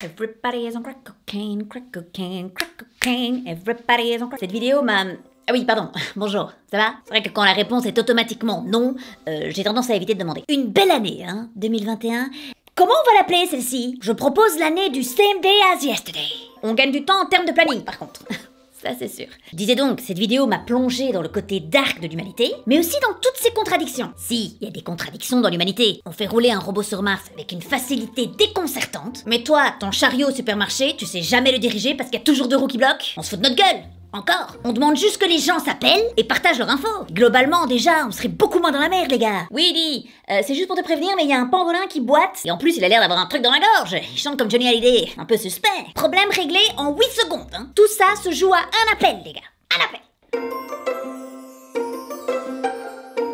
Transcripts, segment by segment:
Everybody is on crack cocaine, crack cocaine, crack cocaine, everybody is on crack. Cette vidéo m'a... Ah oui, pardon, bonjour, ça va? C'est vrai que quand la réponse est automatiquement non, j'ai tendance à éviter de demander. Une belle année, hein, 2021. Comment on va l'appeler celle-ci? Je propose l'année du same day as yesterday. On gagne du temps en termes de planning par contre. Ça c'est sûr. Je disais donc, cette vidéo m'a plongé dans le côté dark de l'humanité, mais aussi dans toutes ses contradictions. Si, il y a des contradictions dans l'humanité. On fait rouler un robot sur Mars avec une facilité déconcertante, mais toi, ton chariot au supermarché, tu sais jamais le diriger parce qu'il y a toujours deux roues qui bloquent. On se fout de notre gueule. Encore. On demande juste que les gens s'appellent et partagent leur info. Globalement, déjà, on serait beaucoup moins dans la merde, les gars. Oui, dis, c'est juste pour te prévenir, mais il y a un pangolin qui boite. Et en plus, il a l'air d'avoir un truc dans la gorge. Il chante comme Johnny Hallyday. Un peu suspect. Problème réglé en 8 secondes, hein. Tout ça se joue à un appel, les gars. Un appel.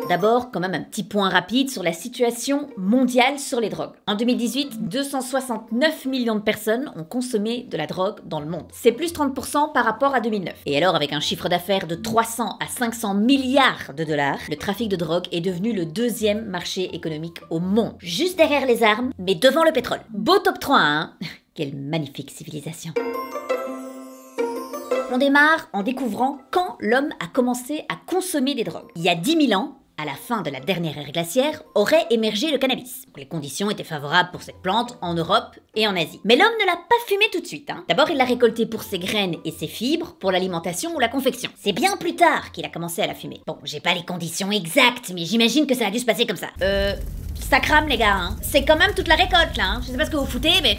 D'abord, quand même un petit point rapide sur la situation mondiale sur les drogues. En 2018, 269 millions de personnes ont consommé de la drogue dans le monde. C'est plus 30% par rapport à 2009. Et alors, avec un chiffre d'affaires de 300 à 500 milliards de dollars, le trafic de drogue est devenu le deuxième marché économique au monde. Juste derrière les armes, mais devant le pétrole. Beau top 3, hein? Quelle magnifique civilisation. On démarre en découvrant quand l'homme a commencé à consommer des drogues. Il y a 10 000 ans, à la fin de la dernière ère glaciaire, aurait émergé le cannabis. Les conditions étaient favorables pour cette plante en Europe et en Asie. Mais l'homme ne l'a pas fumé tout de suite, hein. D'abord, il l'a récolté pour ses graines et ses fibres, pour l'alimentation ou la confection. C'est bien plus tard qu'il a commencé à la fumer. Bon, j'ai pas les conditions exactes, mais j'imagine que ça a dû se passer comme ça. Ça crame les gars, hein. C'est quand même toute la récolte là, hein. Je sais pas ce que vous foutez, mais...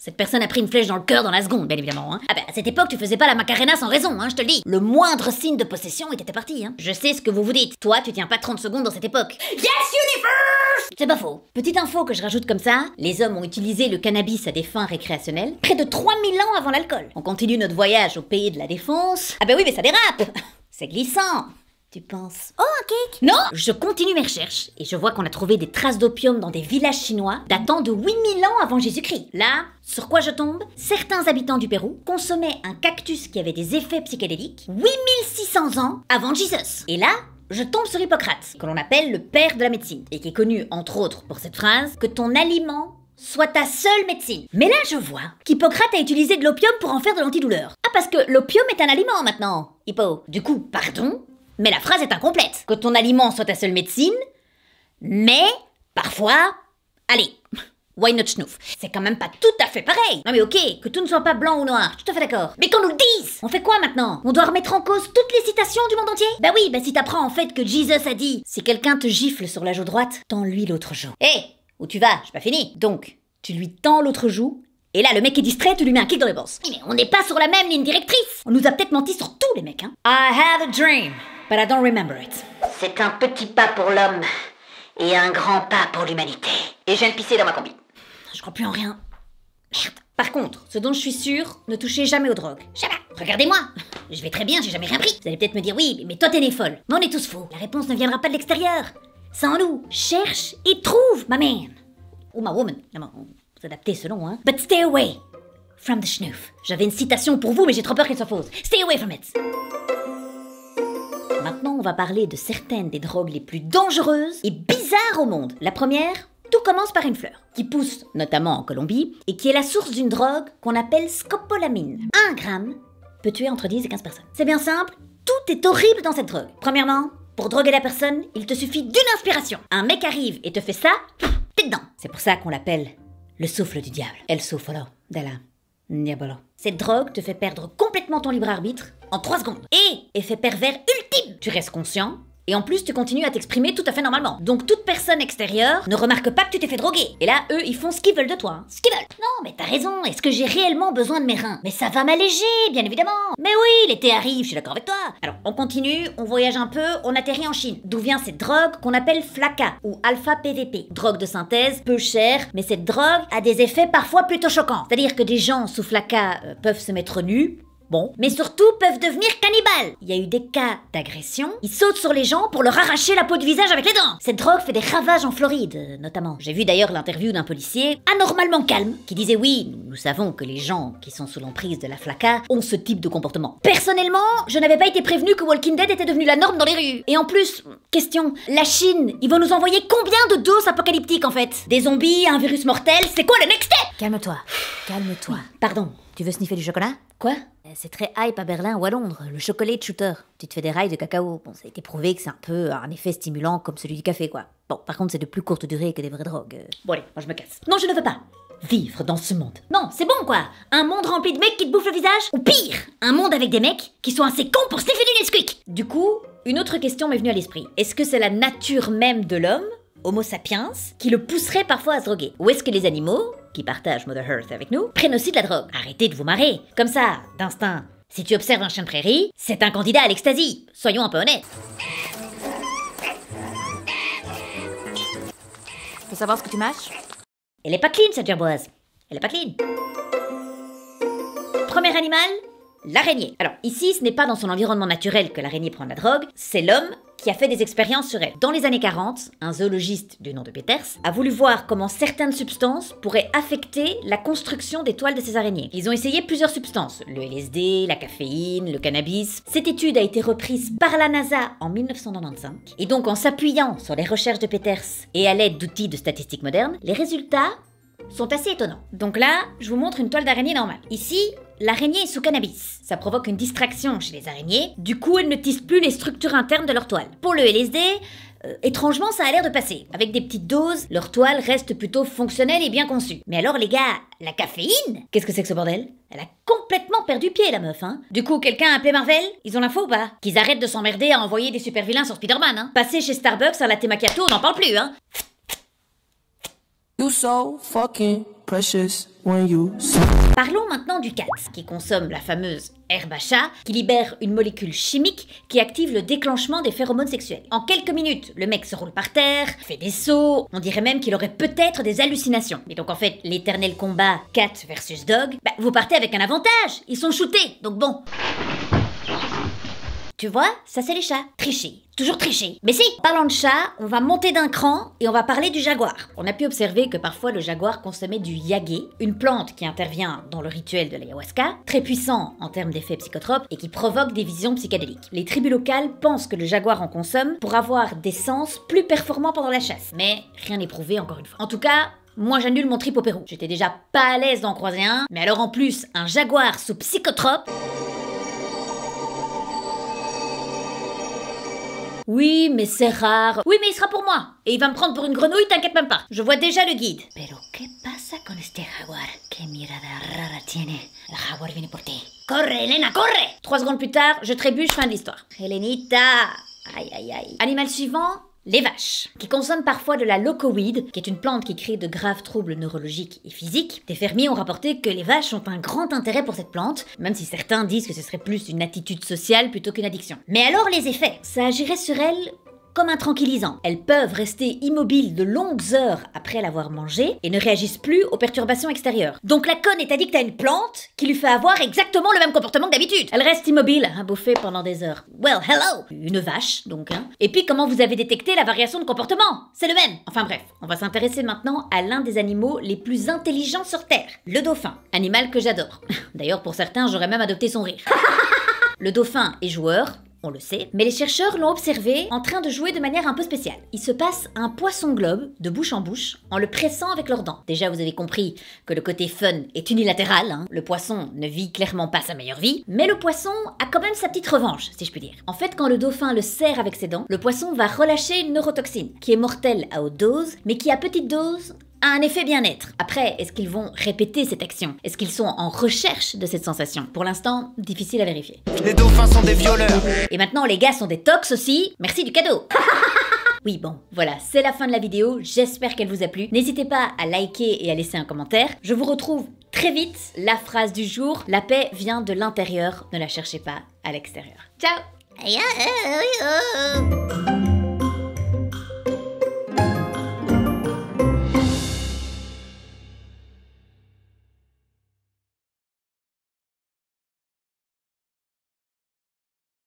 Cette personne a pris une flèche dans le cœur dans la seconde, bien évidemment, hein. Ah bah, à cette époque, tu faisais pas la Macarena sans raison, hein, je te le dis. Le moindre signe de possession était parti, hein. Je sais ce que vous vous dites. Toi, tu tiens pas 30 secondes dans cette époque. Yes, universe! C'est pas faux. Petite info que je rajoute comme ça, les hommes ont utilisé le cannabis à des fins récréationnelles près de 3000 ans avant l'alcool. On continue notre voyage au pays de la défense. Ah bah oui, mais ça dérape. C'est glissant. Tu penses? Oh, un cake! Non! Je continue mes recherches et je vois qu'on a trouvé des traces d'opium dans des villages chinois datant de 8000 ans avant Jésus-Christ. Là, sur quoi je tombe? Certains habitants du Pérou consommaient un cactus qui avait des effets psychédéliques 8600 ans avant Jesus. Et là, je tombe sur Hippocrate, que l'on appelle le père de la médecine, et qui est connu, entre autres, pour cette phrase « que ton aliment soit ta seule médecine ». Mais là, je vois qu'Hippocrate a utilisé de l'opium pour en faire de l'antidouleur. Ah, parce que l'opium est un aliment maintenant, Hippo. Du coup, pardon? Mais la phrase est incomplète. Que ton aliment soit ta seule médecine, mais parfois, allez, why not schnouf? C'est quand même pas tout à fait pareil. Non mais ok, que tout ne soit pas blanc ou noir, tout à fait d'accord. Mais qu'on nous le dise! On fait quoi maintenant? On doit remettre en cause toutes les citations du monde entier? Bah oui, bah si t'apprends en fait que Jesus a dit « Si quelqu'un te gifle sur la joue droite, tends-lui l'autre joue. » Hé, où tu vas? J'ai pas fini. Donc, tu lui tends l'autre joue, et là, le mec est distrait, tu lui mets un kick dans les bosses. Mais on n'est pas sur la même ligne directrice. On nous a peut-être menti sur tous les mecs, hein. I had a dream, but I don't remember it. C'est un petit pas pour l'homme et un grand pas pour l'humanité. Et je viens de pisser dans ma combi. Je crois plus en rien. Merde. Par contre, ce dont je suis sûre, ne touchez jamais aux drogues. Jamais. Regardez-moi. Je vais très bien, j'ai jamais rien pris. Vous allez peut-être me dire oui, mais toi t'es né folle. Mais on est tous faux. La réponse ne viendra pas de l'extérieur. C'est en nous. Cherche et trouve, ma man. Ou ma woman. S'adapter selon, hein. But stay away from the schnouf. J'avais une citation pour vous, mais j'ai trop peur qu'elle soit fausse. Stay away from it. Maintenant, on va parler de certaines des drogues les plus dangereuses et bizarres au monde. La première, tout commence par une fleur, qui pousse notamment en Colombie, et qui est la source d'une drogue qu'on appelle scopolamine. 1 gramme peut tuer entre 10 et 15 personnes. C'est bien simple, tout est horrible dans cette drogue. Premièrement, pour droguer la personne, il te suffit d'une inspiration. Un mec arrive et te fait ça, t'es dedans. C'est pour ça qu'on l'appelle le souffle du diable. El souffle della diabolo. Cette drogue te fait perdre complètement ton libre arbitre en 3 secondes. Et effet pervers ultime, tu restes conscient, et en plus tu continues à t'exprimer tout à fait normalement. Donc toute personne extérieure ne remarque pas que tu t'es fait droguer. Et là, eux, ils font ce qu'ils veulent de toi, hein. Ce qu'ils veulent. Non, mais t'as raison, est-ce que j'ai réellement besoin de mes reins? Mais ça va m'alléger, bien évidemment. Mais oui, l'été arrive, je suis d'accord avec toi. Alors, on continue, on voyage un peu, on atterrit en Chine. D'où vient cette drogue qu'on appelle Flakka, ou alpha-PVP. Drogue de synthèse, peu chère, mais cette drogue a des effets parfois plutôt choquants. C'est-à-dire que des gens sous Flakka peuvent se mettre nus, Bon, mais surtout peuvent devenir cannibales. Il y a eu des cas d'agression. Ils sautent sur les gens pour leur arracher la peau du visage avec les dents. Cette drogue fait des ravages en Floride, notamment. J'ai vu d'ailleurs l'interview d'un policier anormalement calme qui disait oui, nous savons que les gens qui sont sous l'emprise de la flaca ont ce type de comportement. Personnellement, je n'avais pas été prévenu que Walking Dead était devenu la norme dans les rues. Et en plus, question, la Chine, ils vont nous envoyer combien de doses apocalyptiques en fait? Des zombies, un virus mortel, c'est quoi le next step? Calme-toi, calme-toi. Pardon, tu veux sniffer du chocolat? Quoi? C'est très hype à Berlin ou à Londres, le chocolat shooter. Tu te fais des rails de cacao. Bon, ça a été prouvé que c'est un peu un effet stimulant comme celui du café, quoi. Bon, par contre, c'est de plus courte durée que des vraies drogues. Bon allez, moi je me casse. Non, je ne veux pas vivre dans ce monde. Non, c'est bon, quoi. Un monde rempli de mecs qui te bouffent le visage? Ou pire, un monde avec des mecs qui sont assez cons pour sniffer du Nesquik. Du coup, une autre question m'est venue à l'esprit. Est-ce que c'est la nature même de l'homme, Homo sapiens, qui le pousserait parfois à se droguer? Ou est-ce que les animaux, qui partagent Mother Earth avec nous, prennent aussi de la drogue? Arrêtez de vous marrer. Comme ça, d'instinct. Si tu observes un chien de prairie, c'est un candidat à l'ecstasy. Soyons un peu honnêtes. Faut savoir ce que tu mâches? Elle est pas clean, cette gerboise. Elle est pas clean. Premier animal, l'araignée. Alors, ici, ce n'est pas dans son environnement naturel que l'araignée prend de la drogue, c'est l'homme qui a fait des expériences sur elle. Dans les années 40, un zoologiste du nom de Peters a voulu voir comment certaines substances pourraient affecter la construction des toiles de ces araignées. Ils ont essayé plusieurs substances, le LSD, la caféine, le cannabis. Cette étude a été reprise par la NASA en 1995, et donc en s'appuyant sur les recherches de Peters et à l'aide d'outils de statistiques modernes, les résultats sont assez étonnants. Donc là, je vous montre une toile d'araignée normale. Ici, l'araignée est sous cannabis. Ça provoque une distraction chez les araignées, du coup elles ne tissent plus les structures internes de leur toile. Pour le LSD, étrangement ça a l'air de passer. Avec des petites doses, leur toile reste plutôt fonctionnelle et bien conçue. Mais alors les gars, la caféine? Qu'est-ce que c'est que ce bordel? Elle a complètement perdu pied la meuf, hein. Du coup, quelqu'un a appelé Marvel? Ils ont l'info ou pas? Qu'ils arrêtent de s'emmerder à envoyer des super vilains sur Spider-Man, hein. Passer chez Starbucks un latte macchiato, on n'en parle plus, hein. You so fucking precious when you Parlons maintenant du cat, qui consomme la fameuse herbe à chat, qui libère une molécule chimique qui active le déclenchement des phéromones sexuels. En quelques minutes, le mec se roule par terre, fait des sauts, on dirait même qu'il aurait peut-être des hallucinations. Et donc en fait, l'éternel combat cat versus dog, bah vous partez avec un avantage, ils sont shootés, donc bon. Tu vois, ça c'est les chats. Tricher. Toujours tricher. Mais si, parlant de chat, on va monter d'un cran et on va parler du jaguar. On a pu observer que parfois le jaguar consommait du yagé, une plante qui intervient dans le rituel de l'ayahuasca, très puissant en termes d'effets psychotropes et qui provoque des visions psychédéliques. Les tribus locales pensent que le jaguar en consomme pour avoir des sens plus performants pendant la chasse. Mais rien n'est prouvé encore une fois. En tout cas, moi j'annule mon trip au Pérou. J'étais déjà pas à l'aise d'en croiser un, mais alors en plus, un jaguar sous psychotrope... Oui, mais c'est rare. Oui, mais il sera pour moi. Et il va me prendre pour une grenouille, t'inquiète même pas. Je vois déjà le guide. Pero ¿qué pasa con este jaguar? ¿Qué mirada rara tiene? Le jaguar viene por ti. Corre, Elena, corre! 3 secondes plus tard, je trébuche, fin de l'histoire. Elenita! Aïe, aïe, aïe. Animal suivant, les vaches, qui consomment parfois de la locoweed, qui est une plante qui crée de graves troubles neurologiques et physiques. Des fermiers ont rapporté que les vaches ont un grand intérêt pour cette plante, même si certains disent que ce serait plus une attitude sociale plutôt qu'une addiction. Mais alors les effets, ça agirait sur elles comme un tranquillisant. Elles peuvent rester immobiles de longues heures après l'avoir mangé et ne réagissent plus aux perturbations extérieures. Donc la conne est addicte à une plante qui lui fait avoir exactement le même comportement que d'habitude. Elle reste immobile à bouffer pendant des heures. Well, hello! Une vache, donc, hein. Et puis comment vous avez détecté la variation de comportement? C'est le même. Enfin bref, on va s'intéresser maintenant à l'un des animaux les plus intelligents sur Terre. Le dauphin. Animal que j'adore. D'ailleurs, pour certains, j'aurais même adopté son rire. Le dauphin est joueur, on le sait, mais les chercheurs l'ont observé en train de jouer de manière un peu spéciale. Il se passe un poisson-globe de bouche en bouche en le pressant avec leurs dents. Déjà, vous avez compris que le côté fun est unilatéral, hein. Le poisson ne vit clairement pas sa meilleure vie, mais le poisson a quand même sa petite revanche, si je puis dire. En fait, quand le dauphin le serre avec ses dents, le poisson va relâcher une neurotoxine qui est mortelle à haute dose, mais qui à petite dose a un effet bien-être. Après, est-ce qu'ils vont répéter cette action? Est-ce qu'ils sont en recherche de cette sensation? Pour l'instant, difficile à vérifier. Les dauphins sont des violeurs. Et maintenant, les gars sont des tox aussi. Merci du cadeau. Oui, bon, voilà, c'est la fin de la vidéo. J'espère qu'elle vous a plu. N'hésitez pas à liker et à laisser un commentaire. Je vous retrouve très vite. La phrase du jour, la paix vient de l'intérieur. Ne la cherchez pas à l'extérieur. Ciao!